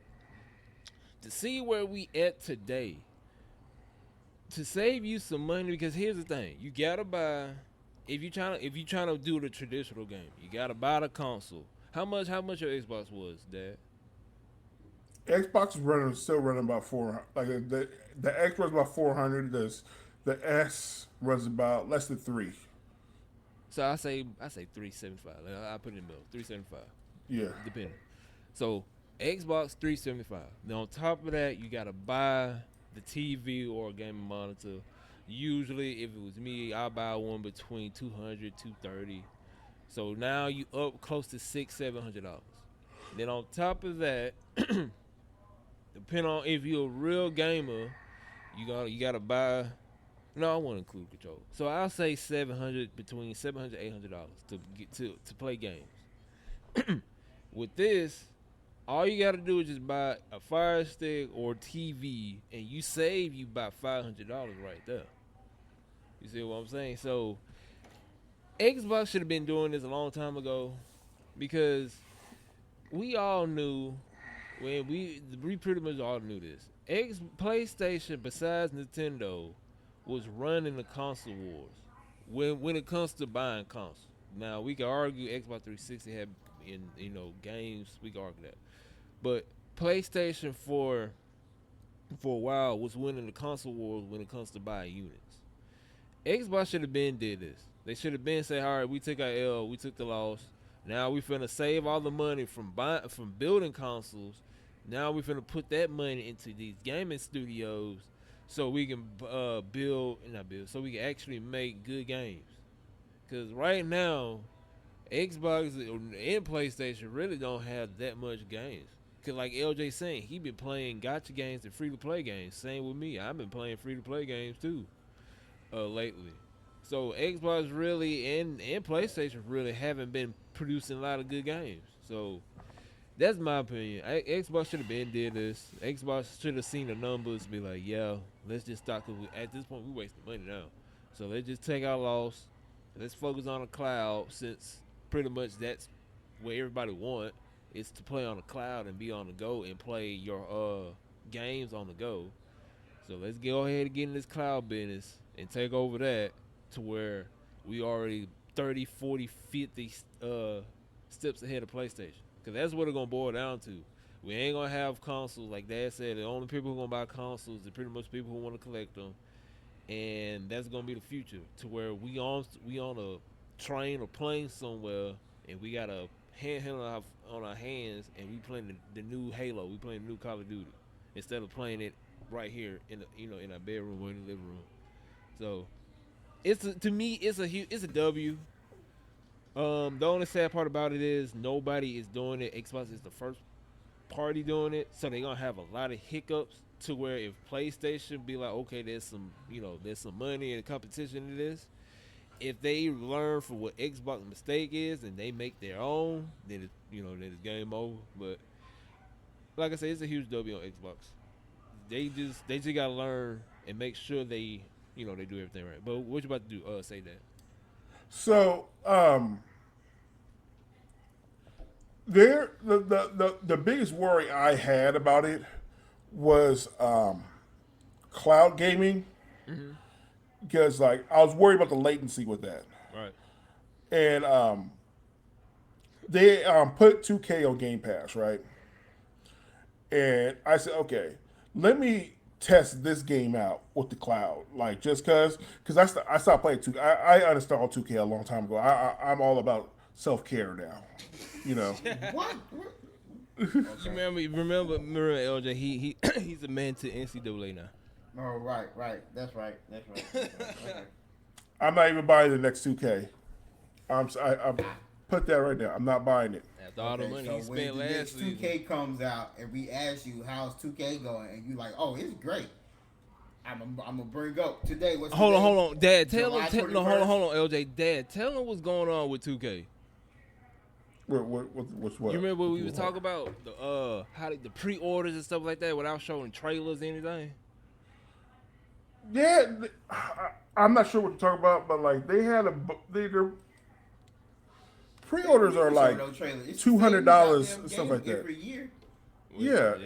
To see where we at today, to save you some money, because here's the thing: you gotta buy if you trying to do the traditional game, you gotta buy the console. How much your Xbox was, Dad? Xbox is still running about 400. Like the X runs about 400. The S runs about less than 3. So I say 375. I put it in the middle, 375, Yeah. depending. So Xbox 375. Then on top of that, you gotta buy the TV or a gaming monitor. Usually, if it was me, I'll buy one between 200, 230. So now you up close to $600-700. Then on top of that, depending on if you're a real gamer, you gotta buy. No, I want to include control. So I'll say between $700 $800 to get to play games. With this, all you gotta do is just buy a Fire Stick or TV, and you save you about $500 right there. You see what I'm saying? So Xbox should have been doing this a long time ago, because we all knew when we pretty much all knew this. PlayStation, besides Nintendo, was running the console wars when it comes to buying consoles. Now we can argue Xbox 360 had in games. We can argue that, but PlayStation for a while was winning the console wars when it comes to buying units. Xbox should have been did this. They should have been say, all right, we took our L, we took the loss. Now we finna save all the money from building consoles. Now we finna put that money into these gaming studios so we can so we can actually make good games. Cause right now, Xbox and PlayStation really don't have that much games. Cause like LJ saying, he been playing gotcha games and free to play games. Same with me. I've been playing free to play games too, lately. So Xbox really and PlayStation really haven't been producing a lot of good games. So that's my opinion. Xbox should have been did this. Xbox should have seen the numbers, be like, yeah, let's just stop. Cause at this point we wasting money now. So let's just take our loss. Let's focus on the cloud since pretty much that's what everybody want is to play on the cloud and be on the go and play your games on the go. So let's go ahead and get in this cloud business and take over that to where we already 30, 40, 50 steps ahead of PlayStation. Because that's what it's going to boil down to. We ain't going to have consoles. Like Dad said, the only people who are going to buy consoles are pretty much people who want to collect them. And that's going to be the future to where we on a train or plane somewhere and we got a handheld on our hands and we playing the new Halo. We playing the new Call of Duty instead of playing it right here in in our bedroom or in the living room. So to me it's a W. The only sad part about it is nobody is doing it. Xbox is the first party doing it, so they're gonna have a lot of hiccups to where if PlayStation be like, okay, there's some money and competition in this. If they learn from what Xbox mistake is and they make their own, then then it's game over. But like I said, it's a huge W on Xbox. They just gotta learn and make sure they they do everything right. But what you about to do? Say that. So, the biggest worry I had about it was cloud gaming, because like I was worried about the latency with that, Right. and they put 2K on Game Pass, right? And I said, okay, let me test this game out with the cloud, like just because I stopped playing 2K. I uninstalled 2K a long time ago. I'm all about self care now, you know. What? You remember LJ? He's a man to NCAA now. Oh, right. That's right. Okay. I'm not even buying the next 2K. I put that right now. I'm not buying it. After all the money he spent when the last next season. 2K comes out and we ask you how's 2K going, and you like, oh, it's great. I'm gonna bring up today. Hold on, Dad. Hold on, LJ. Dad, tell him what's going on with 2K. What's what? You remember what we were talking about the the pre-orders and stuff like that without showing trailers or anything? Yeah, I'm not sure what to talk about, but like their pre-orders are like $200 and stuff like that. Every year. Yeah,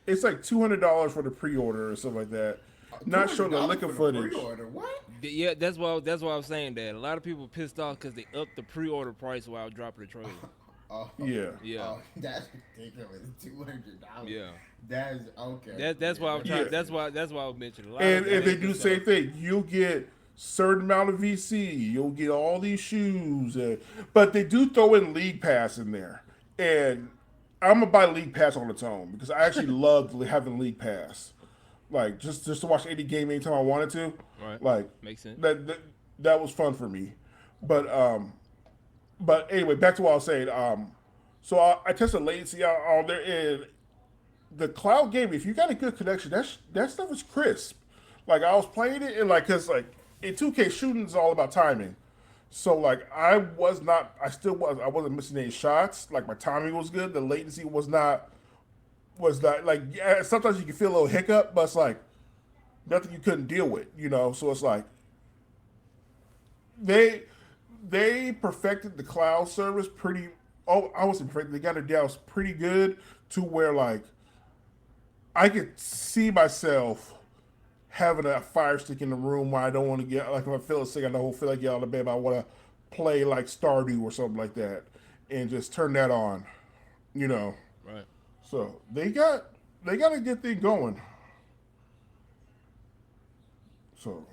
it's like $200 for the pre-order or stuff like that. Not showing the liquor footage. What? Yeah, that's why I was saying that. A lot of people pissed off because they upped the pre-order price while dropping the trailer. Yeah. Oh, that's ridiculous. $200. Yeah. That's okay. That's why I'm trying. Yeah. That's why I mentioned a lot. And they do the same thing. You'll get certain amount of VC. You'll get all these shoes, but they do throw in League Pass in there. And I'm gonna buy League Pass on its own because I actually loved having League Pass. Like just to watch any game anytime I wanted to. Right. Like makes sense. That was fun for me. But anyway, back to what I was saying. So I tested latency out on there, and the cloud game. If you got a good connection, that stuff is crisp. Like I was playing it, and like because like in 2K shooting is all about timing. So like I wasn't missing any shots. Like my timing was good. The latency was not like, yeah, sometimes you can feel a little hiccup, but it's like nothing you couldn't deal with, So it's like they perfected the cloud service pretty. Oh, I wasn't perfected. They got it down pretty good to where like I could see myself having a fire stick in the room where I don't want to get like if I feel sick, I don't feel like get out of bed. But I want to play like Stardew or something like that, and just turn that on. You know, Right. so they got a good thing going. So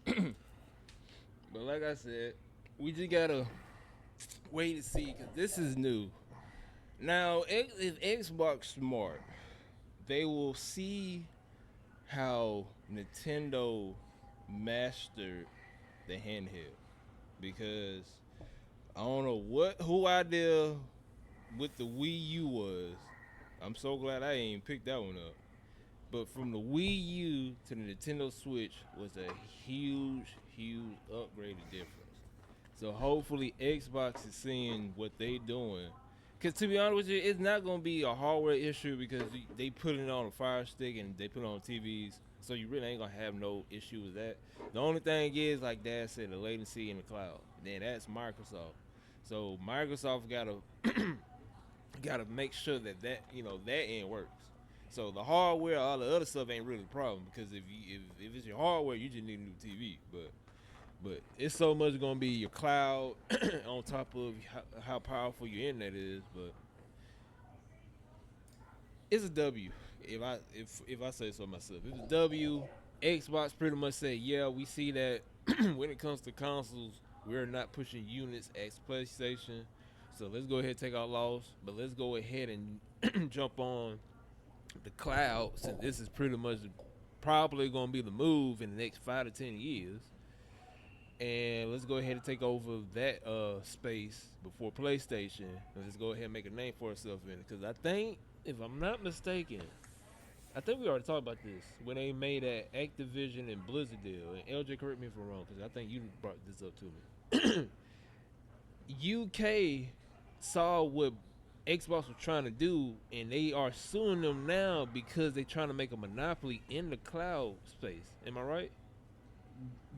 But like I said, we just gotta wait and see because this is new. Now, if Xbox smart, they will see how Nintendo mastered the handheld because I don't know who idea with the Wii U was. I'm so glad I ain't picked that one up. But from the Wii U to the Nintendo Switch was a huge upgraded difference. So hopefully Xbox is seeing what they doing. Cause to be honest with you, it's not gonna be a hardware issue because they put it on a Fire Stick and they put it on TVs, so you really ain't gonna have no issue with that. The only thing is, like Dad said, the latency in the cloud. Then that's Microsoft. So Microsoft gotta make sure that end works. So the hardware, all the other stuff ain't really a problem because if it's your hardware, you just need a new TV. But it's so much gonna be your cloud on top of how powerful your internet is. But it's a W. If I say so myself, it's a W. Xbox pretty much say, yeah, we see that when it comes to consoles, we're not pushing units as PlayStation. So let's go ahead and take our loss, but let's go ahead and jump on the cloud since this is pretty much probably gonna be the move in the next 5 to 10 years. And let's go ahead and take over that space before PlayStation. And let's go ahead and make a name for ourselves in it. Because I think, if I'm not mistaken, I think we already talked about this when they made that Activision and Blizzard deal. And LJ, correct me if I'm wrong, because I think you brought this up to me. UK saw what Xbox was trying to do, and they are suing them now because they're trying to make a monopoly in the cloud space. Am I right?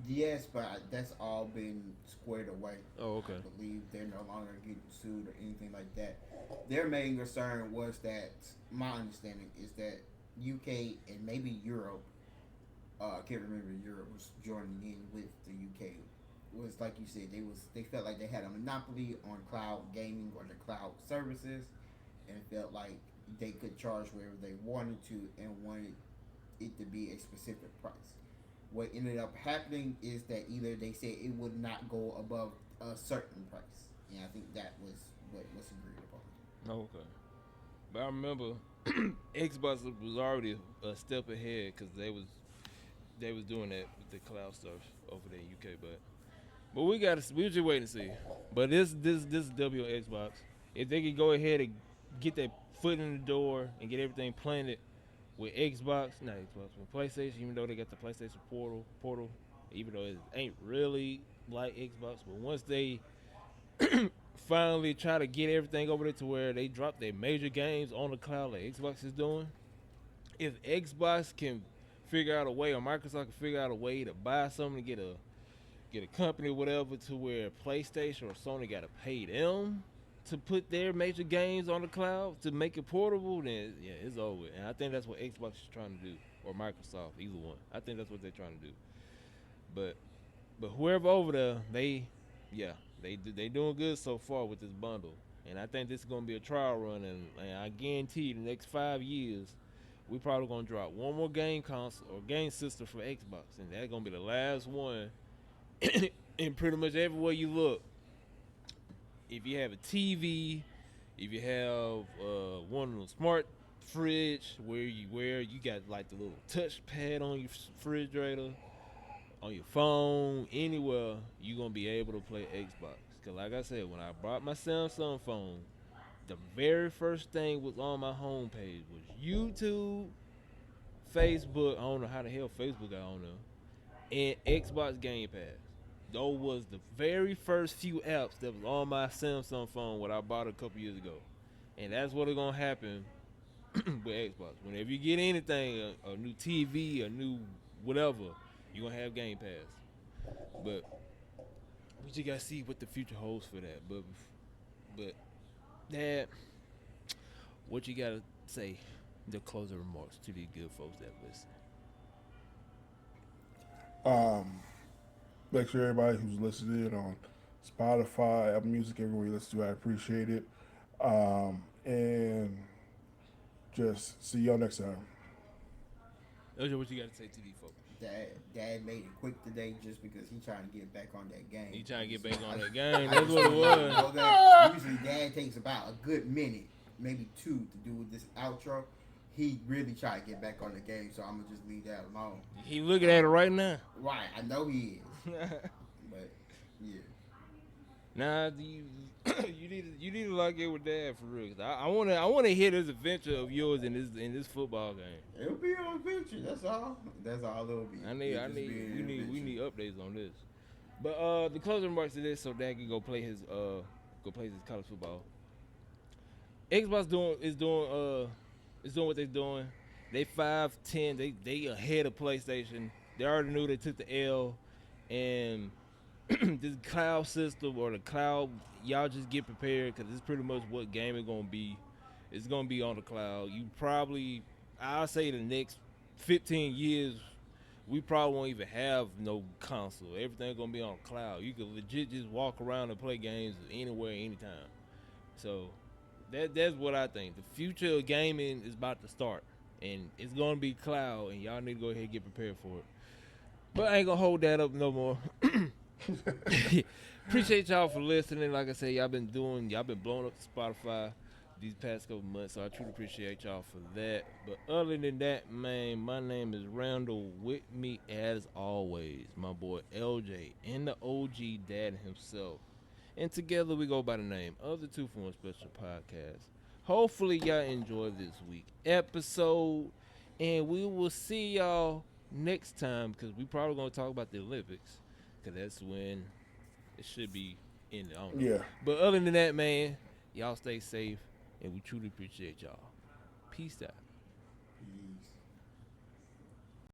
Yes, but that's all been squared away. Oh, okay. I believe they're no longer getting sued or anything like that. Their main concern was that my understanding is that UK and maybe Europe, I can't remember, Europe was joining in with the UK. Was like you said, they felt like they had a monopoly on cloud gaming or the cloud services, and felt like they could charge wherever they wanted to and wanted it to be a specific price. What ended up happening is that either they said it would not go above a certain price, and I think that was what was agreed upon. Oh, okay. But I remember Xbox was already a step ahead because they was doing that with the cloud stuff over there in UK. But we just waiting to see. But this W on Xbox. If they could go ahead and get their foot in the door and get everything planted with Xbox, not Xbox, with PlayStation, even though they got the PlayStation portal, even though it ain't really like Xbox, but once they finally try to get everything over there to where they drop their major games on the cloud like Xbox is doing, if Xbox can figure out a way or Microsoft can figure out a way to buy something to get a company or whatever to where PlayStation or Sony got to pay them to put their major games on the cloud to make it portable, then yeah, it's over. And I think that's what Xbox is trying to do, or Microsoft, either one. I think that's what they're trying to do. But whoever over there, they doing good so far with this bundle. And I think this is gonna be a trial run, and I guarantee you, the next 5 years, we probably gonna drop one more game console or game system for Xbox, and that's gonna be the last one. And pretty much everywhere you look, if you have a TV, if you have one of those smart fridge where you got like the little touch pad on your refrigerator, on your phone, anywhere, you gonna be able to play Xbox. Cause like I said, when I bought my Samsung phone, the very first thing was on my homepage was YouTube, Facebook. I don't know how the hell Facebook got on there, and Xbox Game Pass. Those was the very first few apps that was on my Samsung phone when I bought it a couple years ago, and that's what's gonna happen with Xbox. Whenever you get anything, a new TV, a new whatever, you gonna have Game Pass. But we just gotta see what the future holds for that. But Dad, what you gotta say? the closing remarks to these good folks that listen. Make sure everybody who's listening on Spotify, Apple Music, everywhere you listen to, I appreciate it. And just see y'all next time. LJ, what you got to say to these folks? Dad made it quick today just because he trying to get back on that game. He trying to get back on that game. I That's just what it want you to was. know that. Usually Dad takes about a good minute, maybe 2, to do this outro. He really tried to get back on the game, so I'm gonna just leave that alone. He looking at it right now. Right, I know he is, but yeah. Nah, you need to lock in with Dad for real. 'Cause I wanna hear this adventure of yours in this football game. It'll be an adventure. That's all. That's all it'll be. We need updates on this. But the closing remarks of this, so Dad can go play his college football. Xbox is doing what they're doing. They 5-10. They ahead of PlayStation. They already knew they took the L, and this cloud system or the cloud, y'all just get prepared because it's pretty much what gaming gonna be. It's gonna be on the cloud. I'll say the next 15 years, we probably won't even have no console. Everything gonna be on the cloud. You can legit just walk around and play games anywhere, anytime. So that's what I think. The future of gaming is about to start, and it's gonna be cloud, and y'all need to go ahead and get prepared for it. But I ain't gonna hold that up no more. Appreciate y'all for listening. Like I said, y'all been blowing up Spotify these past couple months, so I truly appreciate y'all for that. But other than that, man, my name is Randall. With me, as always, my boy LJ and the OG Dad himself. And together we go by the name of the 2 for 1 Special Podcast. Hopefully y'all enjoy this week episode, and we will see y'all next time because we probably gonna talk about the Olympics. Cause that's when it should be in. I don't know. Yeah. But other than that, man, y'all stay safe, and we truly appreciate y'all. Peace out.